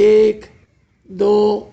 1, 2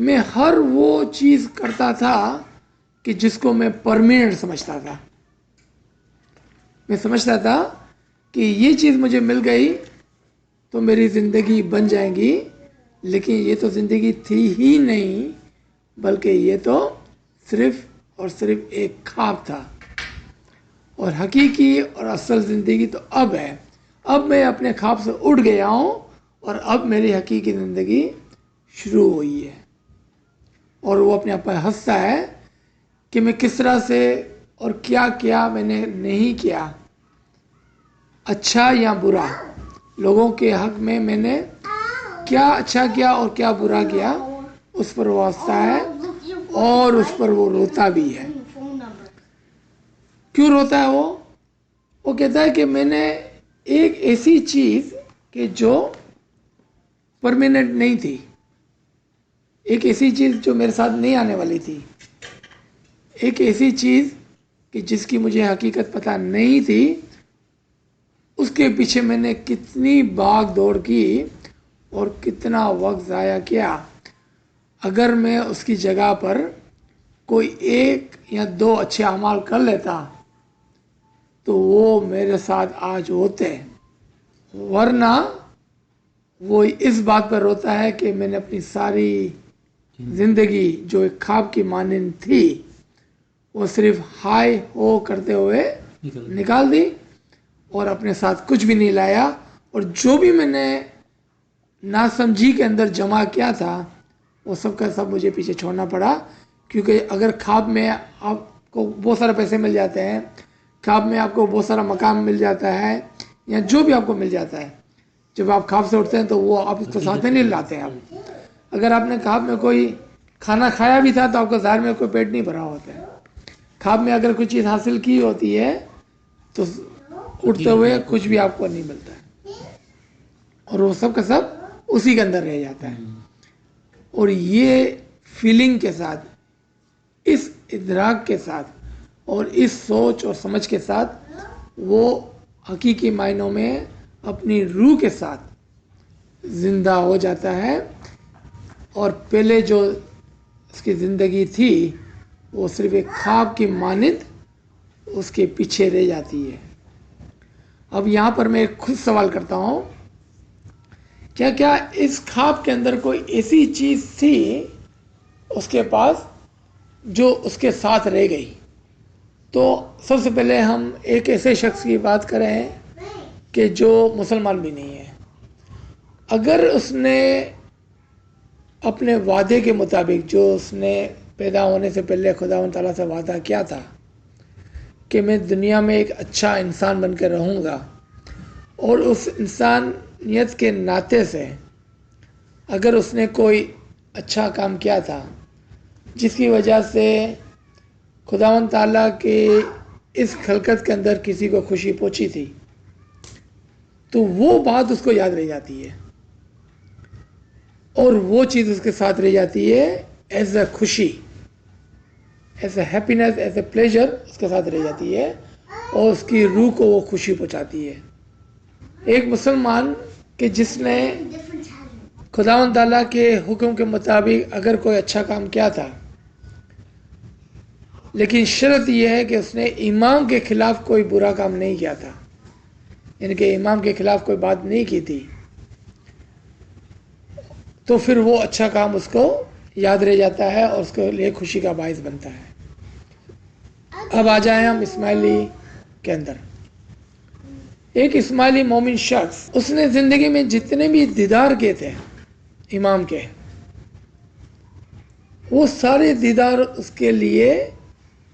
میں ہر وہ چیز کرتا تھا کہ جس کو میں پرماننٹ سمجھتا تھا. میں سمجھتا تھا کہ یہ چیز مجھے مل گئی تو میری زندگی بن جائے گی، لیکن یہ تو زندگی تھی ہی نہیں، بلکہ یہ تو صرف اور صرف ایک خواب تھا. اور حقیقی اور اصل زندگی تو اب ہے. اب میں اپنے خواب سے اٹھ گیا ہوں اور اب میری حقیقی زندگی شروع ہوئی ہے. اور وہ اپنے آپ پر ہنستا ہے کہ میں کس طرح سے اور کیا کیا میں نے نہیں کیا، اچھا یا برا. لوگوں کے حق میں نے کیا اچھا کیا اور کیا برا کیا، اس پر وہ ہنستا ہے اور اس پر وہ روتا بھی ہے. کیوں روتا ہے وہ کہتا ہے کہ میں نے ایک ایسی چیز کہ جو پرماننٹ نہیں تھی، ایک ایسی چیز جو میرے ساتھ نہیں آنے والی تھی، ایک ایسی چیز کہ جس کی مجھے حقیقت پتہ نہیں تھی، اس کے پیچھے میں نے کتنی بھاگ دوڑ کی اور کتنا وقت ضائع کیا. اگر میں اس کی جگہ پر کوئی ایک یا دو اچھے اعمال کر لیتا تو وہ میرے ساتھ آج ہوتے، ورنہ وہ اس بات پر روتا ہے کہ میں نے اپنی ساری زندگی جو ایک خواب کی مانند تھی وہ صرف ہائے ہو کرتے ہوئے نکال دی اور اپنے ساتھ کچھ بھی نہیں لایا. اور جو بھی میں نے ناسمجھی کے اندر جمع کیا تھا وہ سب کا سب مجھے پیچھے چھوڑنا پڑا. کیونکہ اگر خواب میں آپ کو بہت سارے پیسے مل جاتے ہیں، خواب میں آپ کو بہت سارا مقام مل جاتا ہے، یا جو بھی آپ کو مل جاتا ہے، جب آپ خواب سے اٹھتے ہیں تو وہ آپ اس کو ساتھ میں نہیں لاتے ہیں. اگر آپ نے خواب میں کوئی کھانا کھایا بھی تھا تو آپ کا ظاہر میں کوئی پیٹ نہیں بھرا ہوتا ہے. خواب میں اگر کوئی چیز حاصل کی ہوتی ہے تو اٹھتے ہوئے کچھ بھی آپ کو نہیں ملتا ہے، اور وہ سب کا سب اسی کے اندر رہ جاتا ہے. اور یہ فیلنگ کے ساتھ، اس ادراک کے ساتھ اور اس سوچ اور سمجھ کے ساتھ وہ حقیقی معنوں میں اپنی روح کے ساتھ زندہ ہو جاتا ہے. اور پہلے جو اس کی زندگی تھی وہ صرف ایک خواب کی مانند اس کے پیچھے رہ جاتی ہے. اب یہاں پر میں ایک خود سوال کرتا ہوں، کیا اس خواب کے اندر کوئی ایسی چیز تھی اس کے پاس جو اس کے ساتھ رہ گئی؟ تو سب سے پہلے ہم ایک ایسے شخص کی بات کریں کہ جو مسلمان بھی نہیں ہے. اگر اس نے اپنے وعدے کے مطابق، جو اس نے پیدا ہونے سے پہلے خداوند تعالیٰ سے وعدہ کیا تھا کہ میں دنیا میں ایک اچھا انسان بن کر رہوں گا، اور اس انسانیت کے ناطے سے اگر اس نے کوئی اچھا کام کیا تھا جس کی وجہ سے خداوند تعالیٰ کے اس خلقت کے اندر کسی کو خوشی پہنچی تھی، تو وہ بات اس کو یاد رہ جاتی ہے، اور وہ چیز اس کے ساتھ رہ جاتی ہے ایز اے خوشی، as a happiness, as a pleasure اس کے ساتھ رہ جاتی ہے، اور اس کی روح کو وہ خوشی پہنچاتی ہے. ایک مسلمان کہ جس نے خداوند تعالیٰ کے حکم کے مطابق اگر کوئی اچھا کام کیا تھا، لیکن شرط یہ ہے کہ اس نے امام کے خلاف کوئی برا کام نہیں کیا تھا، یعنی کہ امام کے خلاف کوئی بات نہیں کی تھی، تو پھر وہ اچھا کام اس کو یاد رہ جاتا ہے اور اس کے لیے خوشی کا باعث بنتا ہے. اب آ جائیں ہم اسماعیلی کے اندر. ایک اسماعیلی مومن شخص، اس نے زندگی میں جتنے بھی دیدار کیے تھے امام کے، وہ سارے دیدار اس کے لیے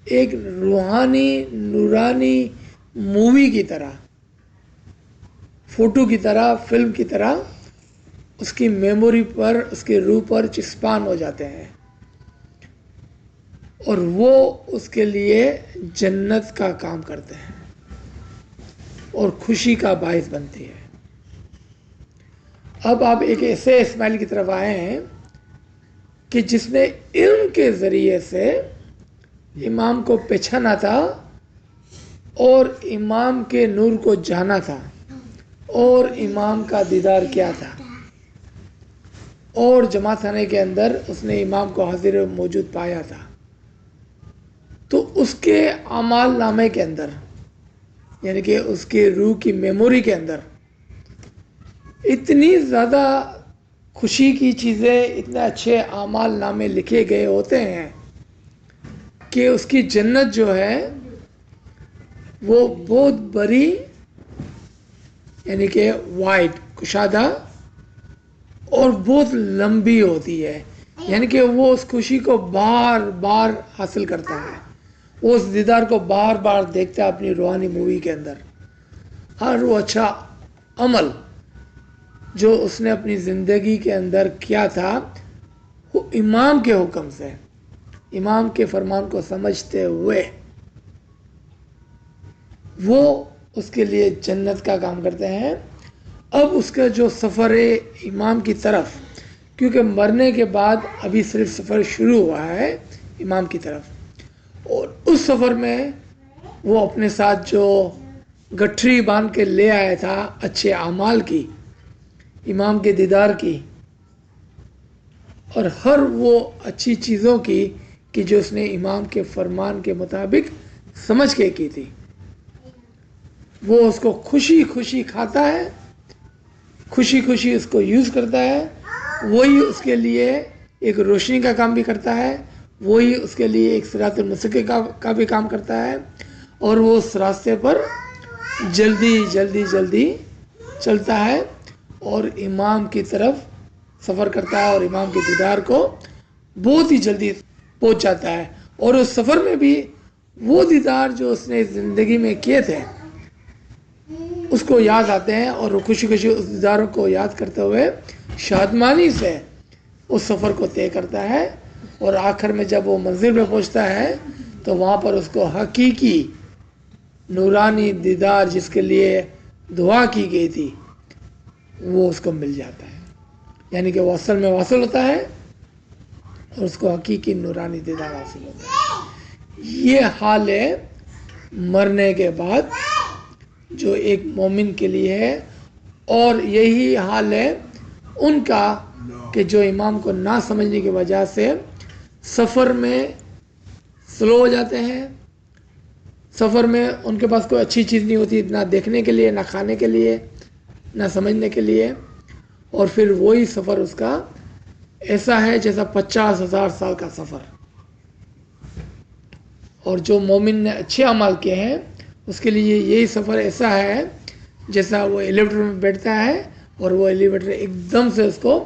ایک روحانی نورانی مووی کی طرح، فوٹو کی طرح، فلم کی طرح اس کی میموری پر، اس کی روح پر چسپان ہو جاتے ہیں، اور وہ اس کے لیے جنت کا کام کرتے ہیں اور خوشی کا باعث بنتی ہے. اب آپ ایک ایسے اسماعیل کی طرف آئے ہیں کہ جس نے علم کے ذریعے سے امام کو پہچانا تھا اور امام کے نور کو جانا تھا اور امام کا دیدار کیا تھا، اور جماعت خانے کے اندر اس نے امام کو حاضر موجود پایا تھا، تو اس کے اعمال نامے کے اندر، یعنی کہ اس کی روح کی میموری کے اندر اتنی زیادہ خوشی کی چیزیں، اتنے اچھے اعمال نامے لکھے گئے ہوتے ہیں کہ اس کی جنت جو ہے وہ بہت بڑی، یعنی کہ وائڈ، کشادہ اور بہت لمبی ہوتی ہے، یعنی کہ وہ اس خوشی کو بار بار حاصل کرتا ہے، وہ اس دیدار کو بار بار دیکھتا ہے اپنی روحانی مووی کے اندر۔ ہر وہ اچھا عمل جو اس نے اپنی زندگی کے اندر کیا تھا، وہ امام کے حکم سے، امام کے فرمان کو سمجھتے ہوئے وہ اس کے لیے جنت کا کام کرتے ہیں۔ اب اس کا جو سفر ہے امام کی طرف، کیونکہ مرنے کے بعد ابھی صرف سفر شروع ہوا ہے امام کی طرف، اور اس سفر میں وہ اپنے ساتھ جو گٹھری باندھ کے لے آیا تھا اچھے اعمال کی، امام کے دیدار کی، اور ہر وہ اچھی چیزوں کی کہ جو اس نے امام کے فرمان کے مطابق سمجھ کے کی تھی، وہ اس کو خوشی خوشی کھاتا ہے، خوشی خوشی اس کو یوز کرتا ہے، وہی اس کے لیے ایک روشنی کا کام بھی کرتا ہے، وہی اس کے لیے ایک صراط المستقیم کا بھی کام کرتا ہے، اور وہ اس راستے پر جلدی جلدی جلدی چلتا ہے اور امام کی طرف سفر کرتا ہے، اور امام کے دیدار کو بہت ہی جلدی پہنچ جاتا ہے، اور اس سفر میں بھی وہ دیدار جو اس نے زندگی میں کیے تھے اس کو یاد آتے ہیں، اور وہ خوشی خوشی اس دیداروں کو یاد کرتے ہوئے شادمانی سے اس سفر کو طے کرتا ہے، اور آخر میں جب وہ منزل پہ پہنچتا ہے تو وہاں پر اس کو حقیقی نورانی دیدار جس کے لیے دعا کی گئی تھی وہ اس کو مل جاتا ہے، یعنی کہ وہ اصل میں واصل ہوتا ہے اور اس کو حقیقی نورانی دیدار حاصل ہوتا ہے۔ یہ حال ہے مرنے کے بعد جو ایک مومن کے لیے ہے، اور یہی حال ہے ان کا کہ جو امام کو نہ سمجھنے کی وجہ سے سفر میں سلو ہو جاتے ہیں، سفر میں ان کے پاس کوئی اچھی چیز نہیں ہوتی، نہ دیکھنے کے لیے، نہ کھانے کے لیے، نہ سمجھنے کے لیے، اور پھر وہی سفر اس کا ایسا ہے جیسا 50,000 سال کا سفر۔ اور جو مومن نے اچھے اعمال کیے ہیں اس کے لیے یہی سفر ایسا ہے جیسا وہ ایلیویٹر میں بیٹھتا ہے اور وہ ایلیویٹر ایک دم سے اس کو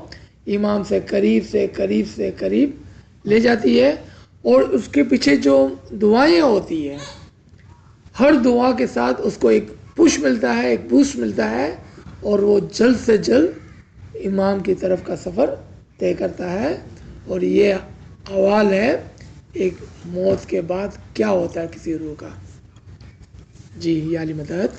امام سے قریب سے قریب سے قریب لے جاتی ہے، اور اس کے پیچھے جو دعائیں ہوتی ہیں ہر دعا کے ساتھ اس کو ایک پش ملتا ہے، ایک بوسٹ ملتا ہے، اور وہ جلد سے جلد امام کی طرف کا سفر طے کرتا ہے۔ اور یہ احوال ہے ایک موت کے بعد کیا ہوتا ہے کسی روح کا۔ جی یا علی مدد۔